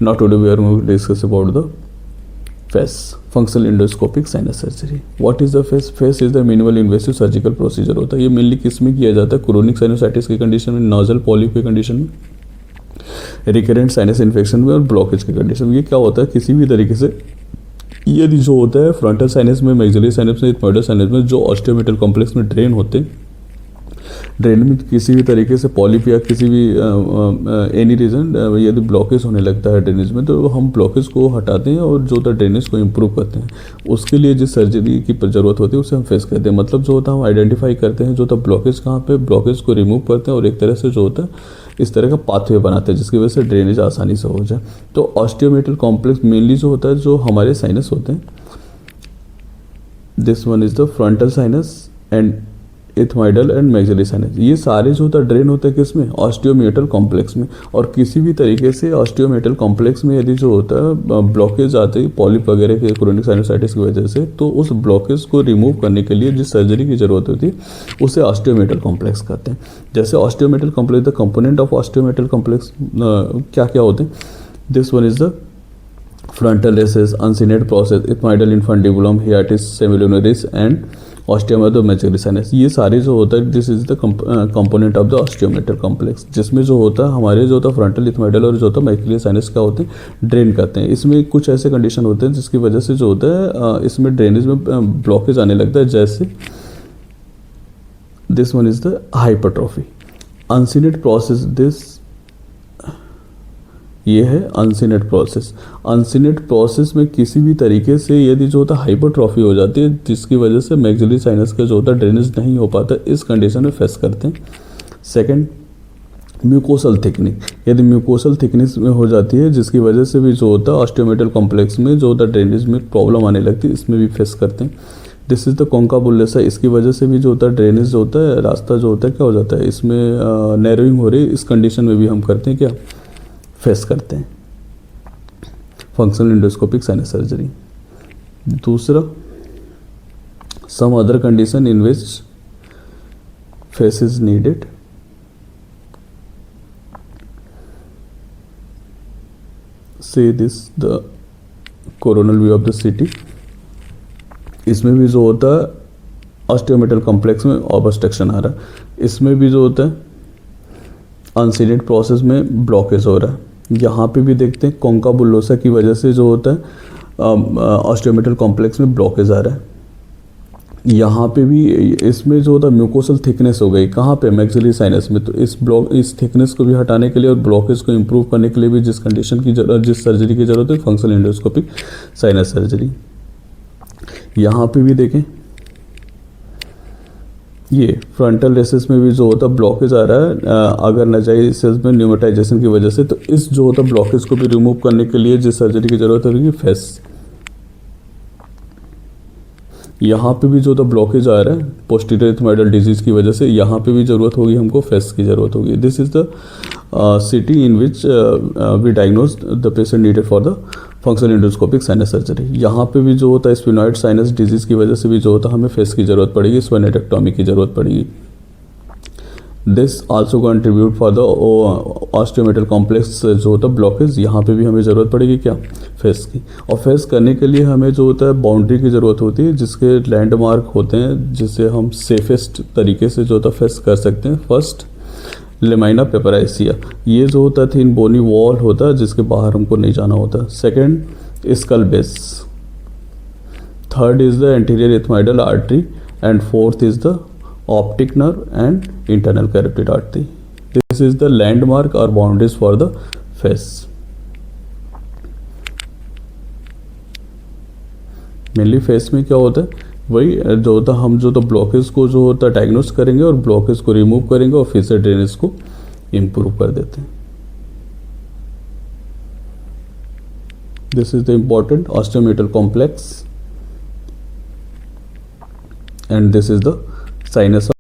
Now today we are going to discuss about the FES, functional endoscopic sinus surgery. What is the FES? FES is the minimal invasive surgical procedure होता है. ये mainly किस में किया जाता है? Chronic sinusitis की condition में, नोजल पॉलिप की कंडीशन में, रिकरेंट साइनस इन्फेक्शन में और ब्लॉकेज की कंडीशन में. ये क्या होता है? किसी भी तरीके से यदि जो होता है फ्रंटल साइनस में, मैक्सिलरी साइनस में, इथमोइडल साइनस में जो ऑस्टियोमेटल कॉम्प्लेक्स में ड्रेन होते हैं, ड्रेन में किसी भी तरीके से पॉलिप या किसी भी एनी रीज़न यदि ब्लॉकेज होने लगता है ड्रेनेज में, तो हम ब्लॉकेज को हटाते हैं और जो होता है ड्रेनेज को इम्प्रूव करते हैं. उसके लिए जिस सर्जरी की ज़रूरत होती है उसे हम फेस करते हैं. मतलब जो होता है हम आइडेंटिफाई करते हैं जो होता है ब्लॉकेज कहाँ पे, ब्लॉकेज को रिमूव करते हैं और एक तरह से जो होता है इस तरह का पाथवे बनाते हैं जिसकी वजह से ड्रेनेज आसानी से हो जाए. तो ऑस्टियोमेटल कॉम्प्लेक्स मेनली जो होता है जो हमारे साइनस होते हैं, this one is the frontal sinus and ethmoidal and maxillary sinus. ये सारे जो होता है ड्रेन होते हैं किस में? ऑस्टियोमेटल कॉम्प्लेक्स में. और किसी भी तरीके से ऑस्टियोमेटल कॉम्प्लेक्स में यदि जो होता है ब्लॉकेज आते हैं पॉलिप वगैरह के क्रोनिक साइनोसाइटिस की वजह से, तो उस ब्लॉकेज को रिमूव करने के लिए जिस सर्जरी की जरूरत होती है उसे ऑस्टियोमेटल कॉम्प्लेक्स कहते हैं. जैसे osteomeatal complex, the component of osteomeatal complex क्या क्या होते हैं? This one is the frontal races, uncinate process, ethmoidal infundibulum, hiatus semilunaris and osteomatomyxillary sinus. ये सारे जो होता है this is the component of the osteomeatal complex, जिसमें जो होता है हमारे जो होता है फ्रंटल, इथमोइडल और जो होता है मैक्सिलरी साइनस क्या होते हैं? ड्रेन करते हैं. इसमें कुछ ऐसे कंडीशन होते हैं जिसकी वजह से जो होता है इसमें ड्रेनेज में ब्लॉकेज आने लगता है. जैसे this one is the hypertrophy. Uncinate process, this ये है अनसिनेट प्रोसेस. अनसिनेट प्रोसेस में किसी भी तरीके से यदि जो होता है हाइपरट्रॉफी हो जाती है जिसकी वजह से मैक्सिलरी साइनस का जो होता है ड्रेनेज नहीं हो पाता, इस कंडीशन में फेस करते हैं. Second, mucosal thickening. यदि म्यूकोसल थिकनेस में हो जाती है जिसकी वजह से भी जो होता है ऑस्टियोमेटल कॉम्प्लेक्स में जो होता है ड्रेनेज में प्रॉब्लम आने लगती है, इसमें भी फेस करते हैं. This is the concha bullosa. इसकी वजह से भी जो होता है ड्रेनेज जो होता है रास्ता जो होता है क्या हो जाता है, इसमें नैरोइंग हो रही है. इस कंडीशन में भी हम करते हैं क्या? फेस करते हैं फंक्शनल एंडोस्कोपिक साइनस सर्जरी. दूसरा, some other condition in which FESS is needed. See this the coronal view of the CT. इसमें भी जो होता है ऑस्टियोमेटल कॉम्प्लेक्स में ऑब्स्ट्रक्शन आ रहा है. इसमें भी जो होता है अनसिनेट प्रोसेस में ब्लॉकेज हो रहा है. यहाँ पे भी देखते हैं कॉन्का बुल्लोसा की वजह से जो होता है ऑस्टियोमेटल कॉम्प्लेक्स में ब्लॉकेज आ रहा है. यहाँ पे भी इसमें जो होता है म्यूकोसल थिकनेस हो गई. कहाँ पे? मैक्सिलरी साइनस में. तो इस थिकनेस को भी हटाने के लिए और ब्लॉकेज को इम्प्रूव करने के लिए भी जिस कंडीशन की जिस सर्जरी की जरूरत है फंक्शनल एंडोस्कोपिक साइनस सर्जरी. यहाँ पे भी देखें ये फ्रंटल रेसेस में भी जो होता है ब्लॉकेज आ रहा है अगर नाजायज सेल्स में न्यूमेटाइजेशन की वजह से. तो इस जो होता है ब्लॉकेज को भी रिमूव करने के लिए जिस सर्जरी की जरूरत होगी फेस. यहाँ पे भी जो होता है ब्लॉकेज आ रहा है पोस्टीरियर इथमोइडल डिजीज की वजह से, यहाँ पे भी ज़रूरत होगी हमको फेस की ज़रूरत होगी. This is the city in which we diagnose the patient needed for the functional endoscopic sinus surgery. यहाँ पे भी जो होता है स्फेनॉइड साइनस डिजीज़ की वजह से भी जो होता है हमें फेस की ज़रूरत पड़ेगी, स्फेनेक्टोमी की ज़रूरत पड़ेगी. This also contribute for the osteomeatal complex जो होता है ब्लॉकेज. यहाँ पे भी हमें ज़रूरत पड़ेगी क्या? फेस की. और फेस करने के लिए हमें जो होता है बाउंड्री की ज़रूरत होती है जिसके लैंडमार्क होते हैं जिससे हम सेफेस्ट तरीके से जो होता है फेस कर सकते हैं. First, lamina papyracea. ये जो होता है थिन बोनी वॉल होता है जिसके बाहर हमको नहीं जाना होता. Second, skull base. Third is the anterior ethmoidal artery and fourth is the optic nerve and internal carotid artery. This is the landmark or boundaries for the face. Mainly face में क्या होता है? वही जो होता है हम जो तो ब्लॉकेज को जो होता है डायग्नोस करेंगे और ब्लॉकेज को रिमूव करेंगे और फिर से ड्रेनेज को इम्प्रूव कर देते हैं. This is the important osteomeatal complex and this is the sinus